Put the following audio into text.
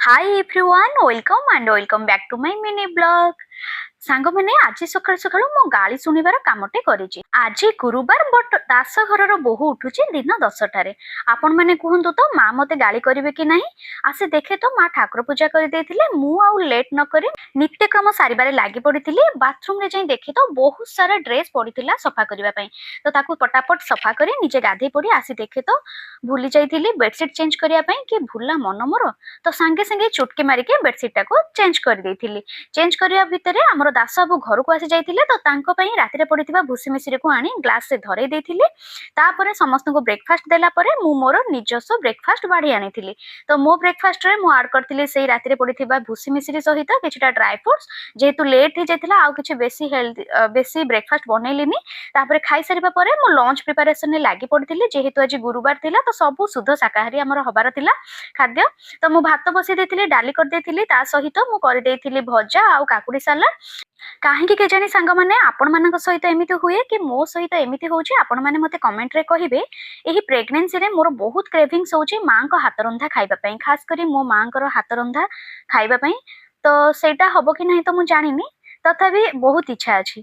Hi everyone, welcome and welcome back to my mini blog. ସାଙ୍ଗମାନେ ଆଜି ସକାଳୁ ସକାଳୁ ମୁଁ ଗାଳି ଶୁଣିବାର କାମଟେ କରିଛି। ଆଜି ଗୁରୁବାର ବଟ ଦାସ ଘରର ବୋହୂ ଉଠୁଛି ଦିନ 10ଟାରେ। ଆପଣ ମାନେ କୁହନ୍ତୁ ତ ମା ମତେ ଗାଳି କରିବେ କି ନାହିଁ? ଆସି ଦେଖେ ତ ମା ଠାକୁର ପୂଜା କରିଦେଇଥିଲେ। ମୁଁ ଆଉ ଲେଟ୍ ନ କରି ନିତ୍ୟକ୍ରମ ସାରିବାରେ ଲାଗି ପଡିଥିଲି। ବାଥରୁମରେ ଯାଇ ଦେଖେ ତ ବହୁତ ସାରା ଡ୍ରେସ୍ ପଡିଥିଲା ସଫା କରିବା ପାଇଁ। ତ ତାକୁ ପଟାପଟ ସଫା କରି ନିଜେ ଗାଧେଇ ପଡି ଆସି ଦେଖେ ତ ଭୁଲି ଯାଇଥିଲି ବେଡସିଟ୍ ଚେଞ୍ଜ କରିବା ପାଇଁ। କି ଭୁଲା ମନ ମୋର। ତ ସାଙ୍ଗେ ସାଙ୍ଗେ ଚୁଟକି ମାରିକି ବେଡସିଟ୍ ଟାକୁ ଚେଞ୍ଜ କରିଦେଇଥିଲି। ଚେଞ୍ଜ କରିବା ଭିତରେ ଆମର ଦାସ ବାବୁ ଘରକୁ ଆସି ଯାଇଥିଲେ। ତ ତାଙ୍କ ପାଇଁ ରାତିରେ ପଡିଥିବା ଭୁସି ମିଶ୍ରିକୁ ଆଣି ଗ୍ଲାସରେ ଧରେଇ ଦେଇଥିଲି। ତାପରେ ସମସ୍ତଙ୍କୁ ବ୍ରେକଫାଷ୍ଟ ଦେଲା ପରେ ମୁଁ ମୋର ନିଜସ୍ୱ ବ୍ରେକଫାଷ୍ଟ ବାଢି ଆଣିଥିଲି। ତ ମୋ ବ୍ରେକଫାଷ୍ଟରେ ମୁଁ ଆଡ୍ କରିଥିଲି ସେଇ ରାତିରେ ପଡିଥିବା ଭୁସି ମିଶ୍ରି ସହିତ କିଛିଟା ଡ୍ରାଏ ଫ୍ରୁଟ୍ସ। ଯେହେତୁ ଲେଟ୍ ହେଇଯାଇଥିଲା ଆଉ କିଛି ବେଶୀ ବ୍ରେକଫାଷ୍ଟ ବନେଇଲିନି। ତାପରେ ଖାଇସାରିବା ପରେ ମୁଁ ଲଞ୍ଚ ପ୍ରିପାରେସନରେ ଲାଗି ପଡିଥିଲି। ଯେହେତୁ ଆଜି ଗୁରୁବାର ଥିଲା ତ ସବୁ ଶୁଦ୍ଧ ଶାକାହାରୀ ଆମର ହବାର ଥିଲା ଖାଦ୍ୟ। ତ ମୁଁ ଭାତ ବସେଇ ଦେଇଥିଲି, ଡାଲି କରିଦେଇଥିଲି, ତା ସହିତ ମୁଁ କରିଦେଇଥିଲି ଭଜା ଆଉ କାକୁଡି ସାଲାଡ। କାହିଁକି କେଜାଣି ସାଙ୍ଗମାନେ ଆପଣମାନଙ୍କ ସହିତ ଏମିତି ହୁଏ କି ମୋ ସହିତ ଏମିତି ହଉଛି ଆପଣମାନେ ମତେ କମେଣ୍ଟରେ କହିବେ। ଏହି ପ୍ରେଗନେନ୍ସିରେ ମୋର ବହୁତ କ୍ରେଭିଂସ୍ ହଉଛି ମାଙ୍କ ହାତରନ୍ଧା ଖାଇବା ପାଇଁ, ଖାସ କରି ମୋ ମାଙ୍କର ହାତରନ୍ଧା ଖାଇବା ପାଇଁ। ତ ସେଇଟା ହବ କି ନାହିଁ ତ ମୁଁ ଜାଣିନି, ତଥାପି ବହୁତ ଇଚ୍ଛା ଅଛି।